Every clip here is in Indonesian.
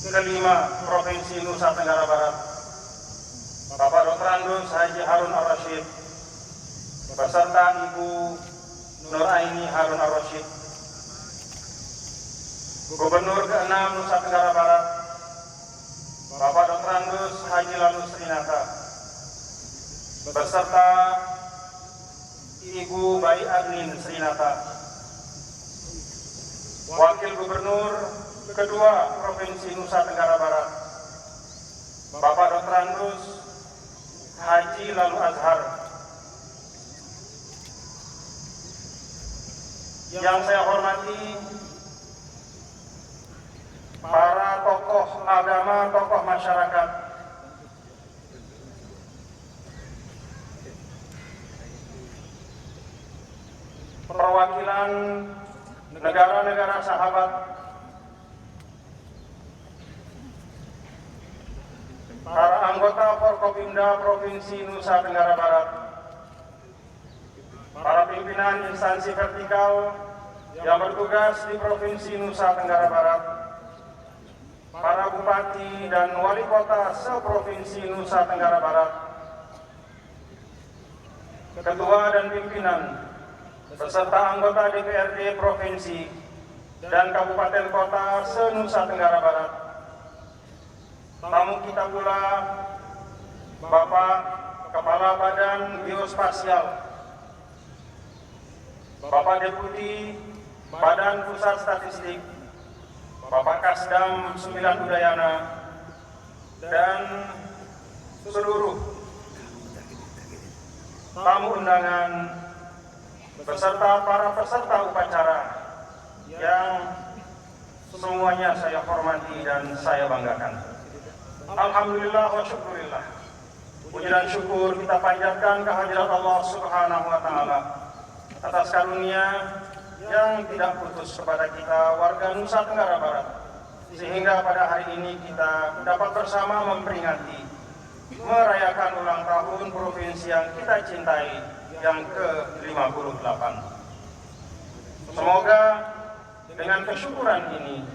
kelima Provinsi Nusa Tenggara Barat, Bapak Dr. Andus Haji Harun Ar-Rasyid beserta Ibu Nur Aini Harun Ar-Rasyid, Gubernur ke-6 Nusa Tenggara Barat, Bapak Dr. Andus Haji Lalu Srinata beserta Ibu Bayi Adlin Srinata, Wakil Gubernur kedua Provinsi Nusa Tenggara Barat, Bapak Dr. Andus Haji Lalu Azhar. Yang saya hormati para tokoh agama, tokoh masyarakat, perwakilan negara-negara sahabat, para anggota Forkopimda Provinsi Nusa Tenggara Barat, para pimpinan instansi vertikal yang bertugas di Provinsi Nusa Tenggara Barat, para bupati dan wali kota se-Provinsi Nusa Tenggara Barat, ketua dan pimpinan beserta anggota DPRD Provinsi dan Kabupaten Kota se-Nusa Tenggara Barat. Tamu kita pula Bapak Kepala Badan Geospasial, Bapak Deputi Badan Pusat Statistik, Bapak Kasdam 9 Udayana, dan seluruh tamu undangan beserta para peserta upacara yang semuanya saya hormati dan saya banggakan. Alhamdulillah wa syukurillah. Puji dan syukur kita panjatkan kehadirat Allah Subhanahu wa Ta'ala atas karunia yang tidak putus kepada kita warga Nusa Tenggara Barat, sehingga pada hari ini kita dapat bersama memperingati merayakan ulang tahun provinsi yang kita cintai yang ke-58. Semoga dengan kesyukuran ini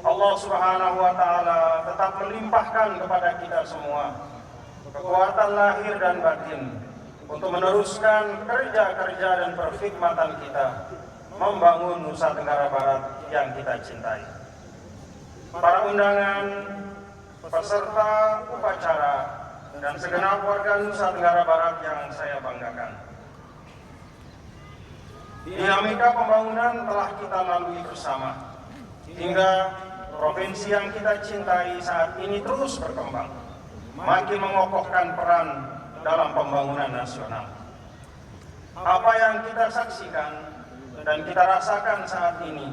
Allah Subhanahu wa Ta'ala tetap melimpahkan kepada kita semua kekuatan lahir dan batin untuk meneruskan kerja-kerja dan perkhidmatan kita membangun Nusa Tenggara Barat yang kita cintai. Para undangan, peserta upacara, dan segenap warga Nusa Tenggara Barat yang saya banggakan. Dinamika pembangunan telah kita lalui bersama, hingga provinsi yang kita cintai saat ini terus berkembang, makin mengokohkan peran dalam pembangunan nasional. Apa yang kita saksikan dan kita rasakan saat ini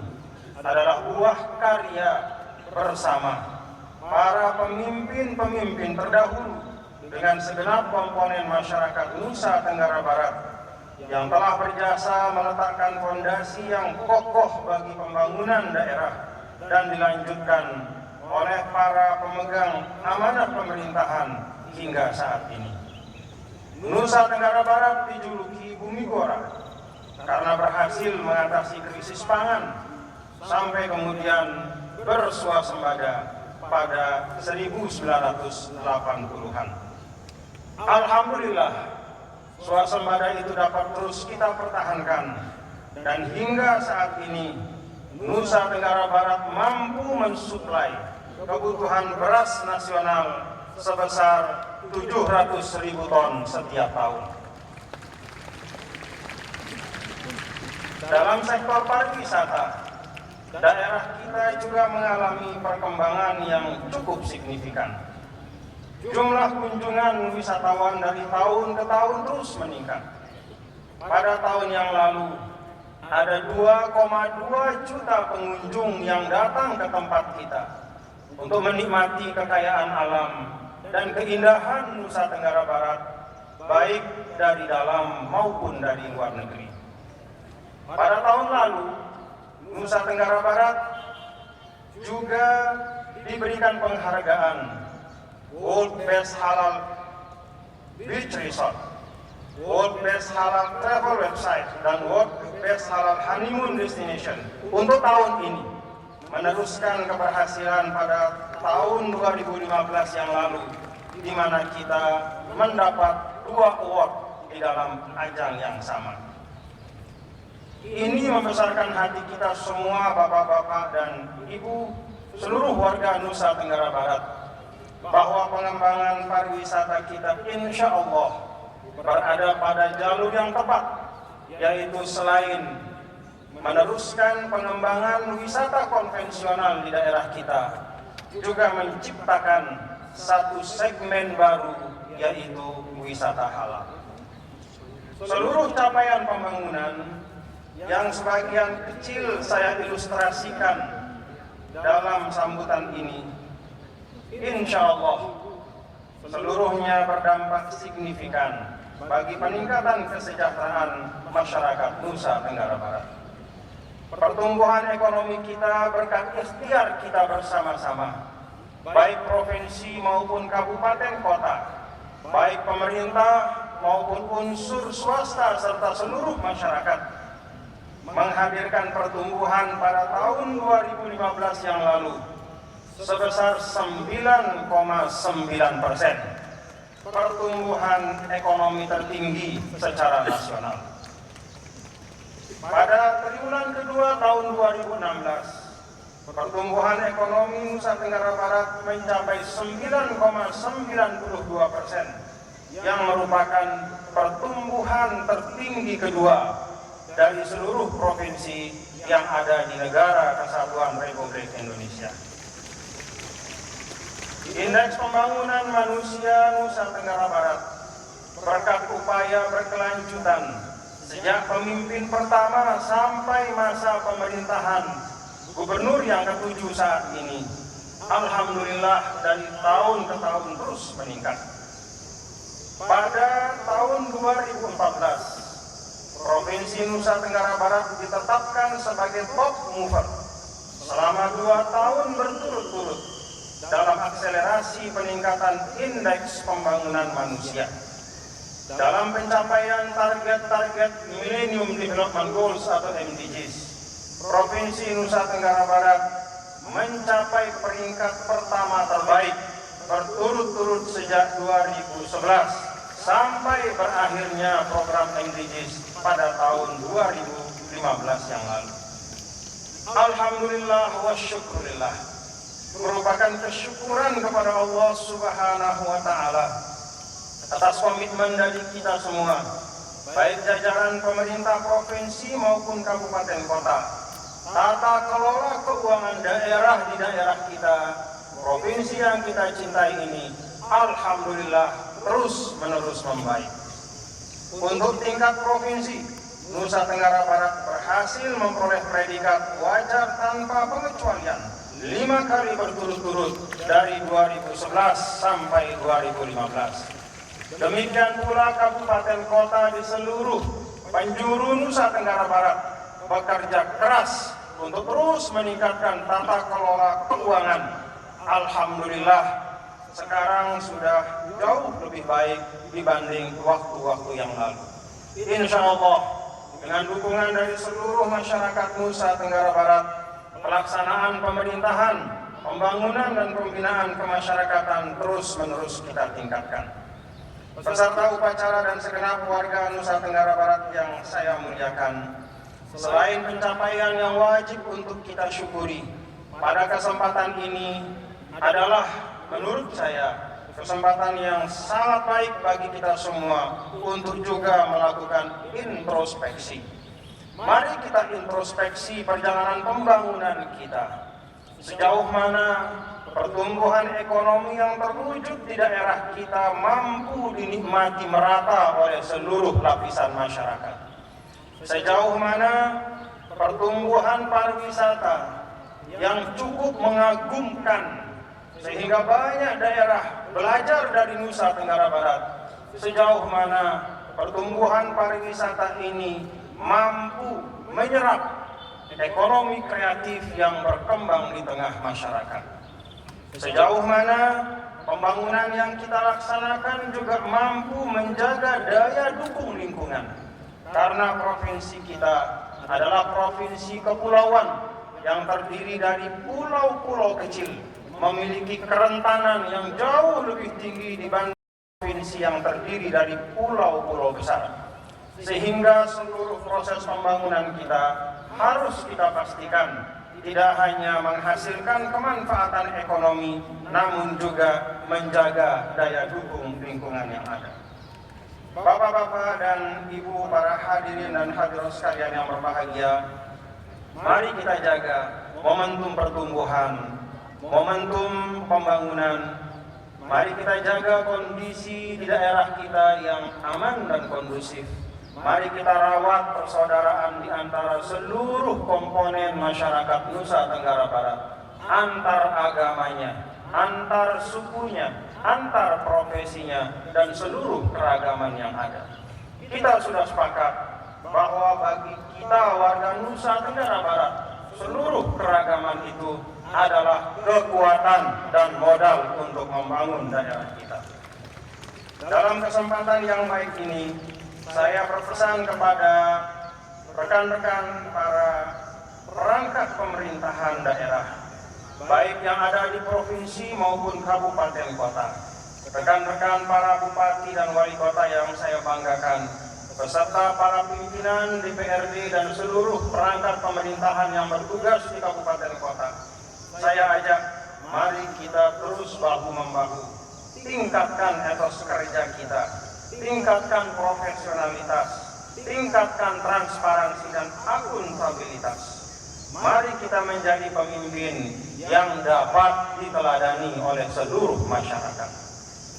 adalah buah karya bersama para pemimpin-pemimpin terdahulu dengan segenap komponen masyarakat Nusa Tenggara Barat yang telah berjasa meletakkan fondasi yang kokoh bagi pembangunan daerah dan dilanjutkan oleh para pemegang amanah pemerintahan hingga saat ini. Nusa Tenggara Barat dijuluki Bumi Gora karena berhasil mengatasi krisis pangan sampai kemudian bersuasembada pada 1980-an. Alhamdulillah, swasembada itu dapat terus kita pertahankan dan hingga saat ini Nusa Tenggara Barat mampu mensuplai kebutuhan beras nasional sebesar 700.000 ton setiap tahun. Dalam sektor pariwisata, daerah kita juga mengalami perkembangan yang cukup signifikan. Jumlah kunjungan wisatawan dari tahun ke tahun terus meningkat. Pada tahun yang lalu, ada 2,2 juta pengunjung yang datang ke tempat kita untuk menikmati kekayaan alam dan keindahan Nusa Tenggara Barat, baik dari dalam maupun dari luar negeri. Pada tahun lalu, Nusa Tenggara Barat juga diberikan penghargaan World Best Halal Beach Resort, World Best Halal Travel Website, dan World Best Halal Honeymoon Destination untuk tahun ini, meneruskan keberhasilan pada tahun 2015 yang lalu, di mana kita mendapat 2 award di dalam ajang yang sama. Ini membesarkan hati kita semua, bapak-bapak dan ibu, seluruh warga Nusa Tenggara Barat, bahwa pengembangan pariwisata kita insya Allah berada pada jalur yang tepat, yaitu selain meneruskan pengembangan wisata konvensional di daerah kita, juga menciptakan satu segmen baru, yaitu wisata halal. Seluruh capaian pembangunan yang sebagian kecil saya ilustrasikan dalam sambutan ini, insya Allah seluruhnya berdampak signifikan bagi peningkatan kesejahteraan masyarakat Nusa Tenggara Barat. Pertumbuhan ekonomi kita berkat ikhtiar kita bersama-sama, baik provinsi maupun kabupaten kota, baik pemerintah maupun unsur swasta serta seluruh masyarakat, menghadirkan pertumbuhan pada tahun 2015 yang lalu sebesar 9,9%, pertumbuhan ekonomi tertinggi secara nasional. Pada triwulan kedua tahun 2016, pertumbuhan ekonomi Nusa Tenggara Barat mencapai 9,92%, yang merupakan pertumbuhan tertinggi kedua dari seluruh provinsi yang ada di Negara Kesatuan Republik Indonesia. Indeks pembangunan manusia Nusa Tenggara Barat berkat upaya berkelanjutan sejak pemimpin pertama sampai masa pemerintahan Gubernur yang ke-7 saat ini, alhamdulillah dari tahun ke tahun terus meningkat. Pada tahun 2014, Provinsi Nusa Tenggara Barat ditetapkan sebagai top mover selama 2 tahun berturut-turut dalam akselerasi peningkatan indeks pembangunan manusia. Dalam pencapaian target-target Millennium Development Goals atau MDGs, Provinsi Nusa Tenggara Barat mencapai peringkat pertama terbaik berturut-turut sejak 2011 sampai berakhirnya program MDGs pada tahun 2015 yang lalu. Alhamdulillah wa syukurillah, merupakan kesyukuran kepada Allah Subhanahu wa Ta'ala atas komitmen dari kita semua, baik jajaran pemerintah provinsi maupun kabupaten kota, tata kelola keuangan daerah di daerah kita, provinsi yang kita cintai ini, alhamdulillah terus-menerus membaik. Untuk tingkat provinsi, Nusa Tenggara Barat berhasil memperoleh predikat wajar tanpa pengecualian 5 kali berturut-turut dari 2011 sampai 2015. Demikian pula kabupaten kota di seluruh penjuru Nusa Tenggara Barat bekerja keras untuk terus meningkatkan tata kelola keuangan. Alhamdulillah, sekarang sudah jauh lebih baik dibanding waktu-waktu yang lalu. Insya Allah, dengan dukungan dari seluruh masyarakat Nusa Tenggara Barat, pelaksanaan pemerintahan, pembangunan dan pembinaan kemasyarakatan terus-menerus kita tingkatkan. Peserta upacara dan segenap warga Nusa Tenggara Barat yang saya muliakan, selain pencapaian yang wajib untuk kita syukuri, pada kesempatan ini adalah menurut saya kesempatan yang sangat baik bagi kita semua untuk juga melakukan introspeksi. Mari kita introspeksi perjalanan pembangunan kita. Sejauh mana pertumbuhan ekonomi yang terwujud di daerah kita mampu dinikmati merata oleh seluruh lapisan masyarakat. Sejauh mana pertumbuhan pariwisata yang cukup mengagumkan sehingga banyak daerah belajar dari Nusa Tenggara Barat. Sejauh mana pertumbuhan pariwisata ini mampu menyerap ekonomi kreatif yang berkembang di tengah masyarakat. Sejauh mana pembangunan yang kita laksanakan juga mampu menjaga daya dukung lingkungan. Karena provinsi kita adalah provinsi kepulauan yang terdiri dari pulau-pulau kecil memiliki kerentanan yang jauh lebih tinggi dibanding provinsi yang terdiri dari pulau-pulau besar. Sehingga seluruh proses pembangunan kita harus kita pastikan tidak hanya menghasilkan kemanfaatan ekonomi, namun juga menjaga daya dukung lingkungan yang ada. Bapak-bapak dan ibu, para hadirin dan hadirat sekalian yang berbahagia, mari kita jaga momentum pertumbuhan, momentum pembangunan. Mari kita jaga kondisi di daerah kita yang aman dan kondusif. Mari kita rawat persaudaraan di antara seluruh komponen masyarakat Nusa Tenggara Barat, antar agamanya, antar sukunya, antar profesinya, dan seluruh keragaman yang ada. Kita sudah sepakat bahwa bagi kita warga Nusa Tenggara Barat, seluruh keragaman itu adalah kekuatan dan modal untuk membangun daerah kita. Dalam kesempatan yang baik ini, saya berpesan kepada rekan-rekan para perangkat pemerintahan daerah, baik yang ada di provinsi maupun kabupaten kota, rekan-rekan para bupati dan wali kota yang saya banggakan, beserta para pimpinan DPRD dan seluruh perangkat pemerintahan yang bertugas di kabupaten kota. Saya ajak, mari kita terus bahu-membahu, tingkatkan etos kerja kita, tingkatkan profesionalitas, tingkatkan transparansi dan akuntabilitas. Mari kita menjadi pemimpin yang dapat diteladani oleh seluruh masyarakat.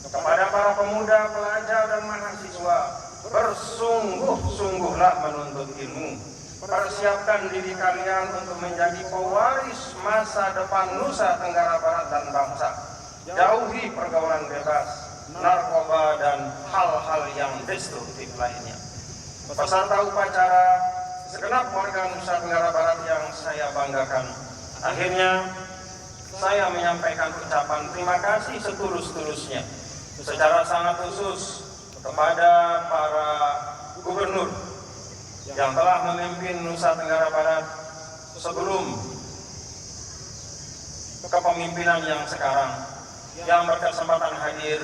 Kepada para pemuda, pelajar, dan mahasiswa, bersungguh-sungguhlah menuntut ilmu. Persiapkan diri kalian untuk menjadi pewaris masa depan Nusa Tenggara Barat dan bangsa. Jauhi pergaulan bebas, narkoba, dan hal-hal yang destruktif lainnya. Peserta upacara, segenap warga Nusa Tenggara Barat yang saya banggakan, akhirnya saya menyampaikan ucapan terima kasih setulus-tulusnya secara sangat khusus kepada para gubernur yang telah memimpin Nusa Tenggara Barat sebelum kepemimpinan yang sekarang. Yang berkesempatan hadir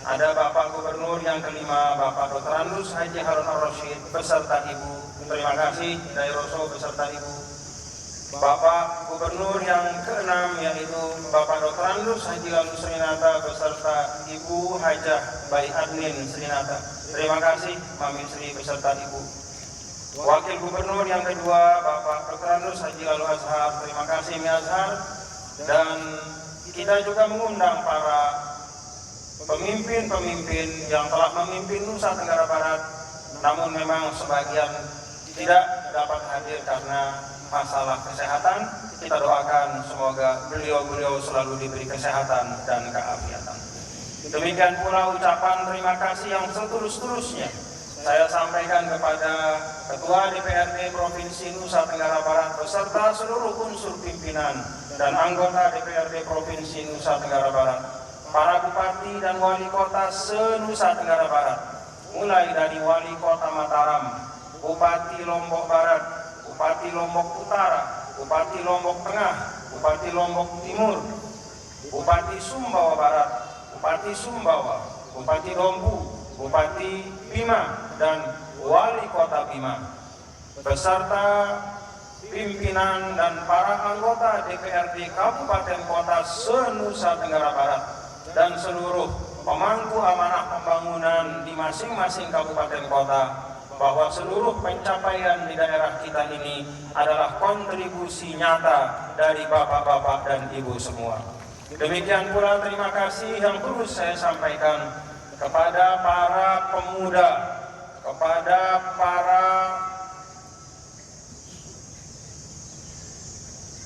ada Bapak Gubernur yang kelima, Bapak Dr. Andus Haji Harun Ar-Rasyid beserta Ibu. Terima kasih Dairoso beserta Ibu. Bapak Gubernur yang keenam yaitu Bapak Dr. Andus Haji Lalu Srinata beserta Ibu Hajah Bayi Admin Srinata. Terima kasih Mami Sri beserta Ibu. Wakil Gubernur yang kedua Bapak Dr. Andus Haji Lalu Azhar. Terima kasih Mi Azhar. Dan kita juga mengundang para pemimpin-pemimpin yang telah memimpin Nusa Tenggara Barat, namun memang sebagian tidak dapat hadir karena masalah kesehatan. Kita doakan semoga beliau-beliau selalu diberi kesehatan dan keafiatan. Demikian pula ucapan terima kasih yang setulus-tulusnya saya sampaikan kepada Ketua DPRD Provinsi Nusa Tenggara Barat beserta seluruh unsur pimpinan dan anggota DPRD Provinsi Nusa Tenggara Barat, para bupati dan wali kota se-Nusa Tenggara Barat, mulai dari wali kota Mataram, Bupati Lombok Barat, Bupati Lombok Utara, Bupati Lombok Tengah, Bupati Lombok Timur, Bupati Sumbawa Barat, Bupati Sumbawa, Bupati Dompu, Bupati Bima, dan Wali Kota Bima, beserta pimpinan dan para anggota DPRD Kabupaten Kota se-Nusa Tenggara Barat, dan seluruh pemangku amanah pembangunan di masing-masing kabupaten kota, bahwa seluruh pencapaian di daerah kita ini adalah kontribusi nyata dari bapak-bapak dan ibu semua. Demikian pula terima kasih yang terus saya sampaikan kepada para pemuda, kepada para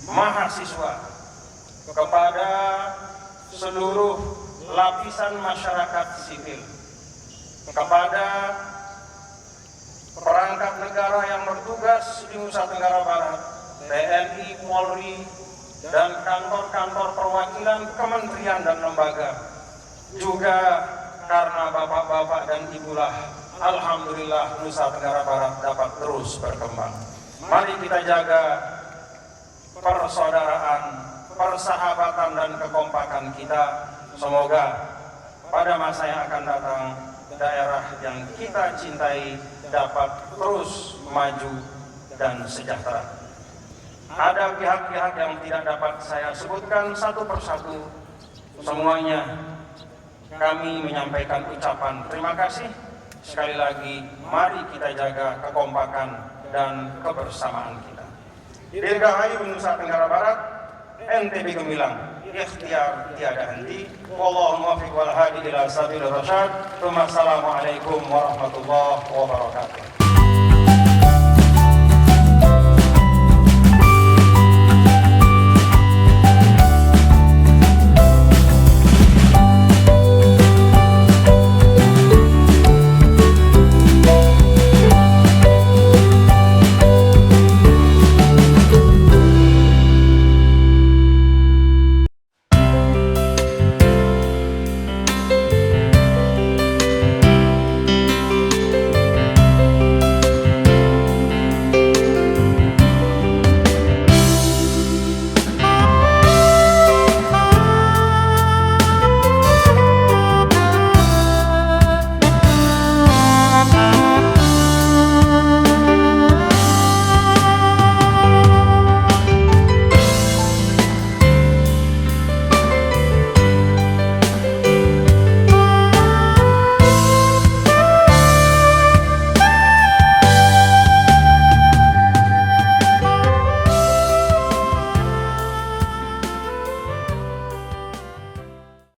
mahasiswa, kepada seluruh lapisan masyarakat sipil, kepada perangkat negara yang bertugas di Nusa Tenggara Barat, TNI, Polri, dan kantor-kantor perwakilan kementerian dan lembaga. Juga karena bapak-bapak dan ibulah, alhamdulillah Nusa Tenggara Barat dapat terus berkembang. Mari kita jaga persaudaraan, persahabatan dan kekompakan kita. Semoga pada masa yang akan datang daerah yang kita cintai dapat terus maju dan sejahtera. Ada pihak-pihak yang tidak dapat saya sebutkan satu persatu. Semuanya kami menyampaikan ucapan terima kasih. Sekali lagi, mari kita jaga kekompakan dan kebersamaan kita. Dirgahayu Nusa Tenggara Barat, NTB Gemilang, ikhtiar tiada henti. Wallahu muwaffiq wal hadi ila sabilir rasyad. Wassalamualaikum warahmatullahi wabarakatuh.